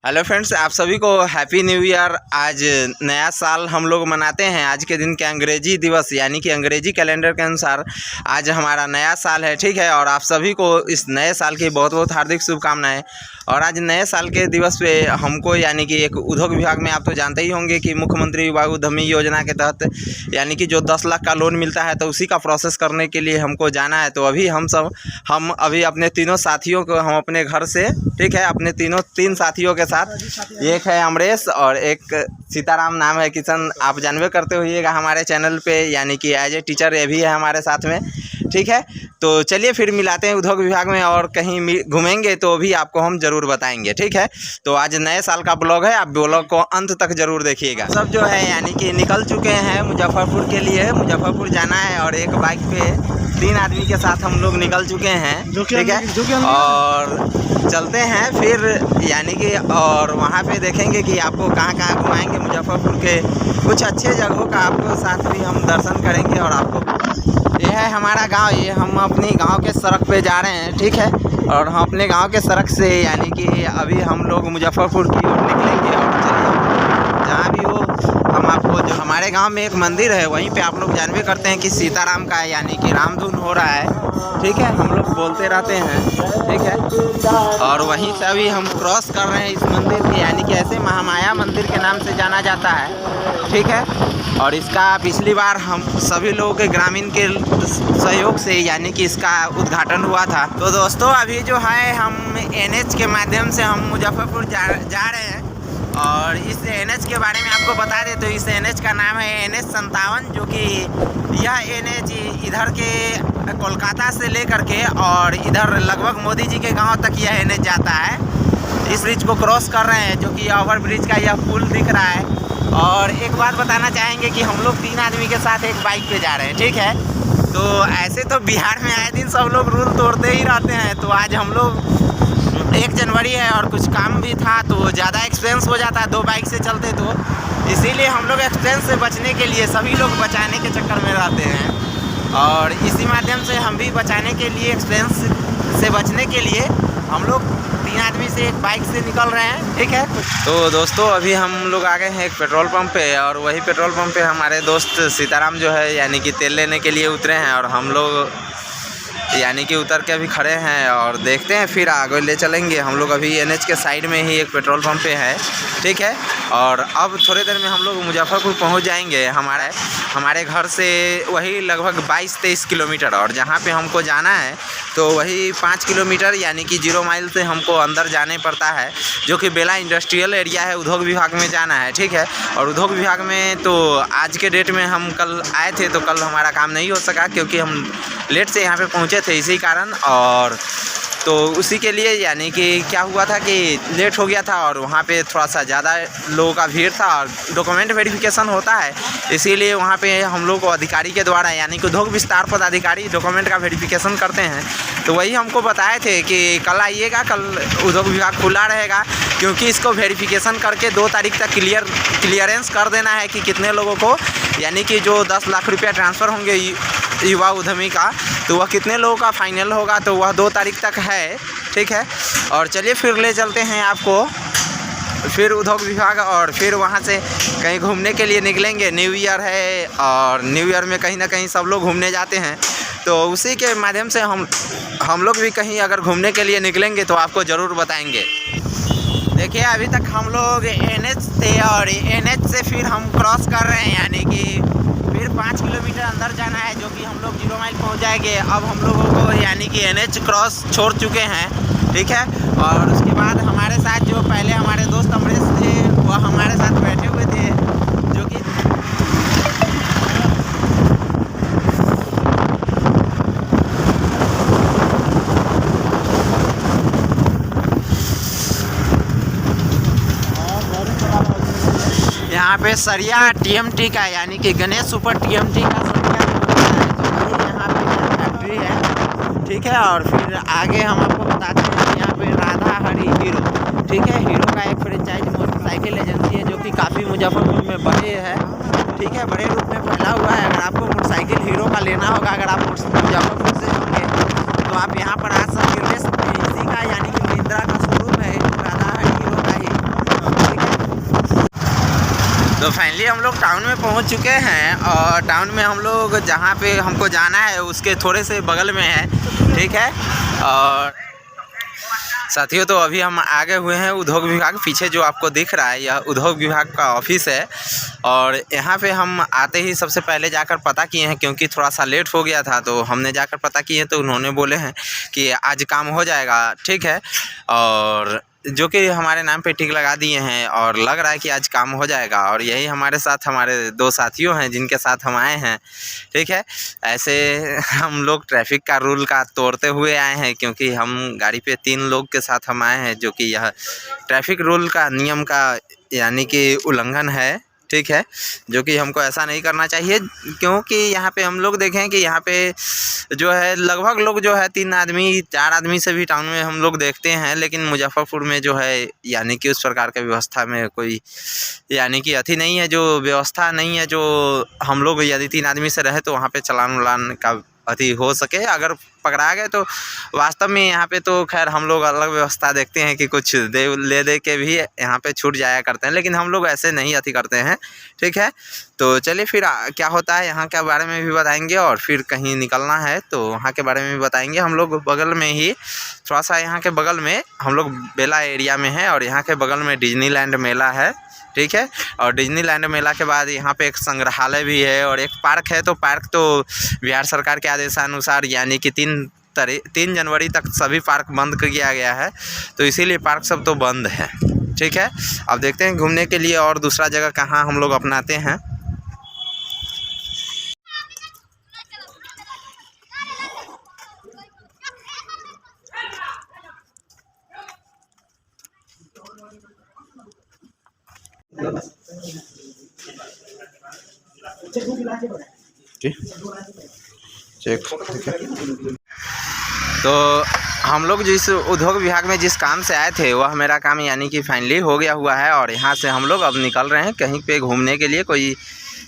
Hello friends, आप सभी को हैप्पी न्यू ईयर। आज नया साल हम लोग मनाते हैं। आज के दिन के अंग्रेजी दिवस यानी कि अंग्रेजी कैलेंडर के अनुसार आज हमारा नया साल है, ठीक है। और आप सभी को इस नए साल की बहुत बहुत हार्दिक शुभकामनाएं। और आज नए साल के दिवस पे हमको यानी कि एक उद्योग विभाग में आप तो जानते ही होंगे कि मुख्यमंत्री युवा उद्यमी योजना के तहत यानी कि जो 10 लाख का लोन मिलता है तो उसी का प्रोसेस करने के लिए हमको जाना है। तो अभी हम अभी अपने तीनों साथियों को हम अपने घर से, ठीक है, अपने तीन साथियों के साथ, एक है अमरेश और एक सीताराम नाम है किशन, आप जानवे करते होइएगा हमारे चैनल पे, यानी कि एज ए टीचर ये भी है हमारे साथ में, ठीक है। तो चलिए फिर मिलाते हैं उद्योग विभाग में और कहीं घूमेंगे तो भी आपको हम ज़रूर बताएंगे, ठीक है। तो आज नए साल का ब्लॉग है, आप ब्लॉग को अंत तक ज़रूर देखिएगा। सब जो है यानी कि निकल चुके हैं मुजफ्फरपुर के लिए, मुजफ्फरपुर जाना है और एक बाइक पे 3 आदमी के साथ हम लोग निकल चुके हैं, ठीक है। और चलते हैं फिर यानी कि और वहाँ पे देखेंगे कि आपको कहाँ कहाँ घुमाएंगे मुजफ्फरपुर के कुछ अच्छे जगहों का आपको साथ भी हम दर्शन करेंगे। और आपको ये है हमारा गांव, ये हम अपनी गांव के सड़क पे जा रहे हैं, ठीक है। और हम अपने गांव के सड़क से यानी कि अभी हम लोग मुजफ्फरपुर की ओर निकलेंगे और चलिए जहाँ भी हो हम आपको, जो हमारे गांव में एक मंदिर है वहीं पे आप लोग जानवे करते हैं कि सीताराम का यानी कि रामधुन हो रहा है, ठीक है, हम लोग बोलते रहते हैं, ठीक है। और वहीं से अभी हम क्रॉस कर रहे हैं इस मंदिर के, यानी कि ऐसे महामाया मंदिर के नाम से जाना जाता है, ठीक है। और इसका पिछली बार हम सभी लोगों के ग्रामीण के सहयोग से यानी कि इसका उद्घाटन हुआ था। तो दोस्तों अभी जो है हम NH के माध्यम से हम मुजफ्फरपुर जा रहे हैं। और इस NH के बारे में आपको बता दें तो इस NH का नाम है NH57, जो कि यह NH इधर के कोलकाता से लेकर के और इधर लगभग मोदी जी के गांव तक यह NH जाता है। इस ब्रिज को क्रॉस कर रहे हैं, जो कि ओवर ब्रिज का यह पुल दिख रहा है। और एक बात बताना चाहेंगे कि हम लोग 3 आदमी के साथ एक बाइक पे जा रहे हैं, ठीक है। तो ऐसे तो बिहार में आए दिन सब लोग रूल तोड़ते ही रहते हैं। तो आज हम लोग 1 जनवरी है और कुछ काम भी था तो ज़्यादा एक्सपेंस हो जाता है 2 बाइक से चलते, तो इसीलिए हम लोग एक्सपेंस से बचने के लिए सभी लोग बचाने के चक्कर में रहते हैं। और इसी माध्यम से हम भी बचाने के लिए, एक्सपेंस से बचने के लिए हम लोग 3 आदमी से एक बाइक से निकल रहे हैं, ठीक है। तो दोस्तों अभी हम लोग आ गए हैं एक पेट्रोल पंप पे और वही पेट्रोल पंप पे हमारे दोस्त सीताराम जो है यानी कि तेल लेने के लिए उतरे हैं। और हम लोग यानी कि उतर के अभी खड़े हैं और देखते हैं फिर आगे ले चलेंगे। हम लोग अभी NH के साइड में ही एक पेट्रोल पंप पे है, ठीक है। और अब थोड़ी देर में हम लोग मुजफ्फरपुर पहुंच जाएंगे। हमारे घर से वही लगभग 22-23 किलोमीटर, और जहां पे हमको जाना है तो वही 5 किलोमीटर यानी कि 0 माइल से हमको अंदर जाने पड़ता है, जो कि बेला इंडस्ट्रियल एरिया है। उद्योग विभाग में जाना है, ठीक है। और उद्योग विभाग में तो आज के डेट में हम कल आए थे तो कल हमारा काम नहीं हो सका क्योंकि हम लेट से यहाँ पे पहुँचे थे इसी कारण। और तो उसी के लिए यानी कि क्या हुआ था कि लेट हो गया था और वहाँ पे थोड़ा सा ज़्यादा लोगों का भीड़ था और डॉक्यूमेंट वेरिफिकेशन होता है, इसीलिए वहाँ पे हम लोग को अधिकारी के द्वारा यानी कि उद्योग विस्तार पदाधिकारी डॉक्यूमेंट का वेरिफिकेशन करते हैं। तो वही हमको बताए थे कि कल आइएगा, कल उद्योग विभाग खुला रहेगा क्योंकि इसको वेरिफिकेशन करके 2 तारीख तक क्लियरेंस कर देना है कि कितने लोगों को यानी कि जो 10 लाख रुपया ट्रांसफ़र होंगे युवा उद्यमी का, तो वह कितने लोगों का फाइनल होगा, तो वह 2 तारीख तक है, ठीक है। और चलिए फिर ले चलते हैं आपको फिर उद्योग विभाग और फिर वहाँ से कहीं घूमने के लिए निकलेंगे। न्यू ईयर है और न्यू ईयर में कहीं ना कहीं सब लोग घूमने जाते हैं, तो उसी के माध्यम से हम लोग भी कहीं अगर घूमने के लिए निकलेंगे तो आपको ज़रूर बताएंगे। देखिए अभी तक हम लोग NH थे और NH से फिर हम क्रॉस कर रहे हैं यानी कि फिर 5 किलोमीटर अंदर जाना है, जो कि हम लोग 0 माइल पहुंच जाएंगे। अब हम लोगों को यानी कि NH क्रॉस छोड़ चुके हैं, ठीक है। और उसके बाद हमारे साथ जो पहले हमारे दोस्त अमरेश थे वह हमारे साथ बैठे हुए थे, जो कि यहाँ पे सरिया TMT का यानी कि गणेश सुपर TMT का सरिया है, यहाँ पे फैक्ट्री है, ठीक है। और फिर आगे हम आपको बताते हैं कि यहाँ पे राधा हरी हीरो, ठीक है, हीरो का एक फ्रेंचाइज मोटरसाइकिल एजेंसी है जो कि काफ़ी मुजफ्फरपुर में बड़े है, ठीक है, बड़े रूप में फैला हुआ है। अगर आपको मोटरसाइकिल हीरो का लेना होगा, अगर आप मुजफ्फरपुर से होंगे तो आप यहाँ पर आ सकते हैं, ले सकते हैं। इसी का यानी कि महिंद्रा का शोरूम है राधा हरी हीरो का ही, तो फाइनली हम लोग टाउन में पहुंच चुके हैं और टाउन में हम लोग जहां पे हमको जाना है उसके थोड़े से बगल में है, ठीक है। और साथियों तो अभी हम आगे हुए हैं उद्योग विभाग, पीछे जो आपको दिख रहा है यह उद्योग विभाग का ऑफिस है। और यहाँ पे हम आते ही सबसे पहले जाकर पता किए हैं, क्योंकि थोड़ा सा लेट हो गया था तो हमने जाकर पता किए तो उन्होंने बोले हैं कि आज काम हो जाएगा, ठीक है। और जो कि हमारे नाम पे टिक लगा दिए हैं और लग रहा है कि आज काम हो जाएगा। और यही हमारे साथ हमारे 2 साथियों हैं जिनके साथ हम आए हैं, ठीक है। ऐसे हम लोग ट्रैफिक का रूल का तोड़ते हुए आए हैं, क्योंकि हम गाड़ी पे 3 लोग के साथ हम आए हैं, जो कि यह ट्रैफिक रूल का नियम का यानी कि उल्लंघन है, ठीक है। जो कि हमको ऐसा नहीं करना चाहिए, क्योंकि यहाँ पे हम लोग देखें कि यहाँ पे जो है लगभग लोग जो है 3 आदमी 4 आदमी से भी टाउन में हम लोग देखते हैं, लेकिन मुजफ्फरपुर में जो है यानी कि उस प्रकार की व्यवस्था में कोई यानी कि अथी नहीं है, जो व्यवस्था नहीं है, जो हम लोग यदि 3 आदमी से रहे तो वहाँ पे चालान वालान का अथी हो सके। अगर पकड़ा गए तो वास्तव में यहाँ पे तो खैर हम लोग अलग व्यवस्था देखते हैं कि कुछ दे के भी यहाँ पे छूट जाया करते हैं, लेकिन हम लोग ऐसे नहीं अथी करते हैं, ठीक है। तो चलिए फिर क्या होता है यहाँ के बारे में भी बताएंगे, और फिर कहीं निकलना है तो वहाँ के बारे में भी बताएंगे। हम लोग बगल में ही थोड़ा सा यहाँ के बगल में हम लोग बेला एरिया में है, और यहाँ के बगल में डिज्नीलैंड मेला है, ठीक है। और डिज्नीलैंड मेला के बाद यहाँ पे एक संग्रहालय भी है और एक पार्क है। तो पार्क तो बिहार सरकार के आदेशानुसार यानी कि 3 जनवरी तक सभी पार्क बंद कर दिया गया है, तो इसीलिए पार्क सब तो बंद है, ठीक है। अब देखते हैं घूमने के लिए और दूसरा जगह कहाँ हम लोग अपनाते हैं। चेक तो हम लोग जिस उद्योग विभाग में जिस काम से आए थे वह मेरा काम यानी कि फाइनली हो गया हुआ है, और यहाँ से हम लोग अब निकल रहे हैं कहीं पे घूमने के लिए, कोई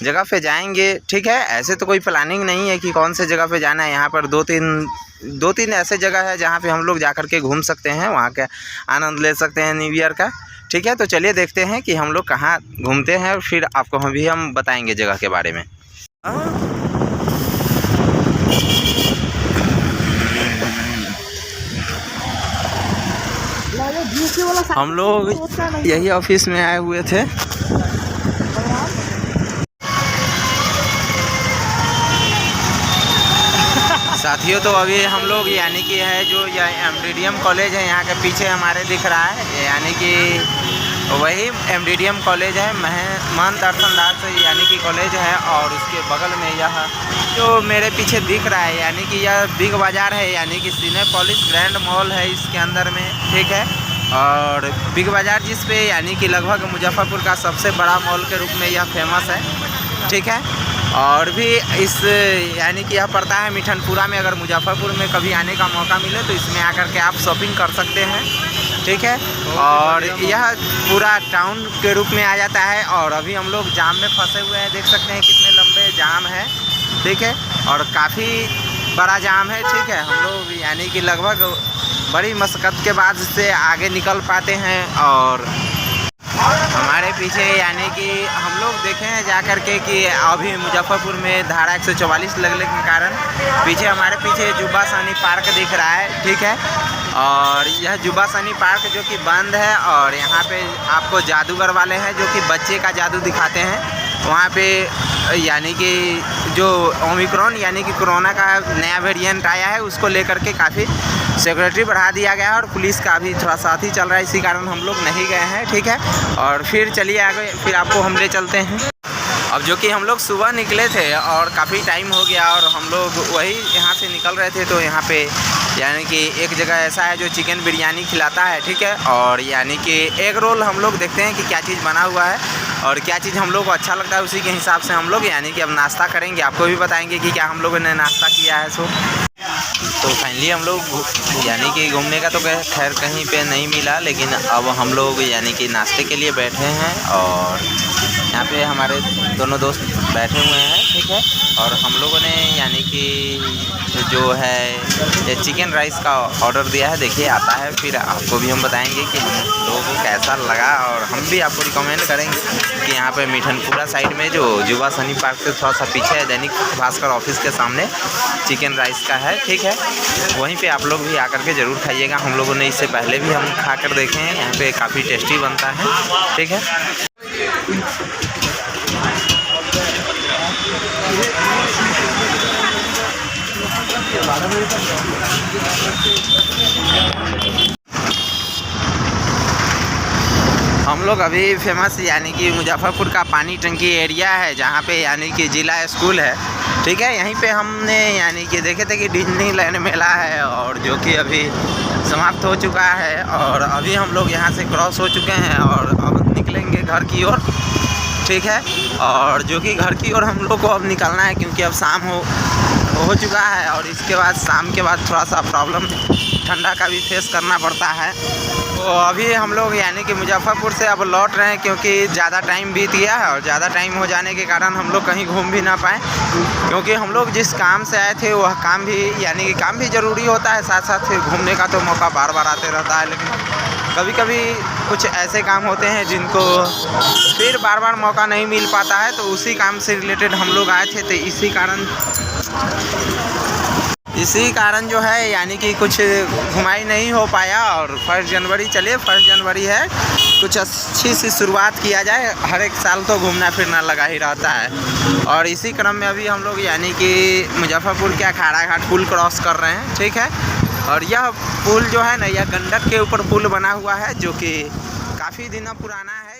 जगह पे जाएंगे, ठीक है। ऐसे तो कोई प्लानिंग नहीं है कि कौन से जगह पे जाना है। यहाँ पर 2-3 ऐसे जगह है जहाँ पे हम लोग जा कर के घूम सकते हैं, वहाँ का आनंद ले सकते हैं न्यू ईयर का, ठीक है। तो चलिए देखते हैं कि हम लोग कहाँ घूमते हैं, फिर आपको हम बताएंगे जगह के बारे में। हम लोग यही ऑफिस में आए हुए थे। साथियों तो अभी हम लोग यानी कि है जो यह एमडीडीएम कॉलेज है यहाँ के पीछे हमारे दिख रहा है, यानी कि वही एमडीडीएम कॉलेज है, महंत दर्शन दास यानी कि कॉलेज है। और उसके बगल में यह जो मेरे पीछे दिख रहा है यानी कि यह बिग बाज़ार है, यानी कि सिनेपोलिस ग्रैंड मॉल है इसके अंदर में, ठीक है। और बिग बाज़ार जिस पे यानी कि लगभग मुजफ्फरपुर का सबसे बड़ा मॉल के रूप में यह फेमस है, ठीक है। और भी इस यानी कि यह पड़ता है मिठनपुरा में। अगर मुजफ्फरपुर में कभी आने का मौका मिले तो इसमें आकर के आप शॉपिंग कर सकते हैं, ठीक है। और यह पूरा टाउन के रूप में आ जाता है। और अभी हम लोग जाम में फंसे हुए हैं, देख सकते हैं कितने लंबे जाम है, ठीक है। और काफ़ी बड़ा जाम है, ठीक है। हम लोग यानी कि लगभग बड़ी मशक्क़त के बाद से आगे निकल पाते हैं। और हमारे पीछे यानी कि हम लोग देखे हैं जा कर के कि अभी मुजफ्फरपुर में धारा 144 लगने के कारण पीछे हमारे पीछे जुब्बा सानी पार्क दिख रहा है, ठीक है। और यह जुब्बा सानी पार्क जो कि बंद है, और यहाँ पे आपको जादूगर वाले हैं जो कि बच्चे का जादू दिखाते हैं। वहाँ पे यानी कि जो ओमिक्रॉन यानी कि कोरोना का नया वेरिएंट आया है उसको लेकर के काफ़ी सिक्योरिटी बढ़ा दिया गया है, और पुलिस का भी थोड़ा साथ ही चल रहा है, इसी कारण हम लोग नहीं गए हैं, ठीक है। और फिर चलिए आगे, फिर आपको हम ले चलते हैं। अब जो कि हम लोग सुबह निकले थे और काफ़ी टाइम हो गया, और हम लोग वही यहाँ से निकल रहे थे। तो यहाँ पे यानी कि एक जगह ऐसा है जो चिकन बिरयानी खिलाता है, ठीक है। और यानी कि एग रोल हम लोग देखते हैं कि क्या चीज़ बना हुआ है और क्या चीज़ हम लोग को अच्छा लगता है, उसी के हिसाब से हम लोग यानी कि अब नाश्ता करेंगे। आपको भी बताएंगे कि क्या हम लोगों ने नाश्ता किया है। तो फाइनली हम लोग यानी कि घूमने का तो खैर कहीं पे नहीं मिला, लेकिन अब हम लोग यानी कि नाश्ते के लिए बैठे हैं, और यहाँ पे हमारे दोनों दोस्त बैठे हुए हैं। ठीक है। और हम लोगों ने यानी कि जो है ये चिकन राइस का ऑर्डर दिया है, देखिए आता है, फिर आपको भी हम बताएंगे कि हम लोगों को कैसा लगा, और हम भी आपको रिकमेंड करेंगे कि यहाँ पे मिठनपुरा साइड में जो युवा सैनी पार्क से थोड़ा सा पीछे है, दैनिक भास्कर ऑफिस के सामने चिकन राइस का है, ठीक है। वहीं पे आप लोग भी आकर के ज़रूर खाइएगा। हम लोगों ने इससे पहले भी हम खा कर देखे हैं, यहाँ पे काफ़ी टेस्टी बनता है, ठीक है। हम लोग अभी फेमस यानी कि मुजफ्फरपुर का पानी टंकी एरिया है, जहाँ पे यानी कि जिला स्कूल है, ठीक है। यहीं पे हमने यानी कि देखे थे कि डिज्नीलैंड मेला है, और जो कि अभी समाप्त हो चुका है, और अभी हम लोग यहाँ से क्रॉस हो चुके हैं और अब निकलेंगे घर की ओर, ठीक है। और जो कि घर की ओर हम लोग को अब निकलना है, क्योंकि अब शाम हो चुका है, और इसके बाद शाम के बाद थोड़ा सा प्रॉब्लम ठंडा का भी फेस करना पड़ता है। तो अभी हम लोग यानी कि मुजफ्फरपुर से अब लौट रहे हैं, क्योंकि ज़्यादा टाइम बीत गया है, और ज़्यादा टाइम हो जाने के कारण हम लोग कहीं घूम भी ना पाए, क्योंकि हम लोग जिस काम से आए थे वह काम भी यानी कि काम भी ज़रूरी होता है, साथ साथ फिर घूमने का तो मौका बार बार आते रहता है, लेकिन कभी कभी कुछ ऐसे काम होते हैं जिनको फिर बार बार मौका नहीं मिल पाता है, तो उसी काम से रिलेटेड हम लोग आए थे। तो इसी कारण जो है यानी कि कुछ घुमाई नहीं हो पाया, और 1 जनवरी चलिए 1 जनवरी है, कुछ अच्छी सी शुरुआत किया जाए। हर एक साल तो घूमना फिरना लगा ही रहता है। और इसी क्रम में अभी हम लोग यानी कि मुजफ्फरपुर के अखाड़ा घाट पुल क्रॉस कर रहे हैं, ठीक है। और यह पुल जो है ना, यह गंडक के ऊपर पुल बना हुआ है, जो कि काफ़ी दिनों पुराना है।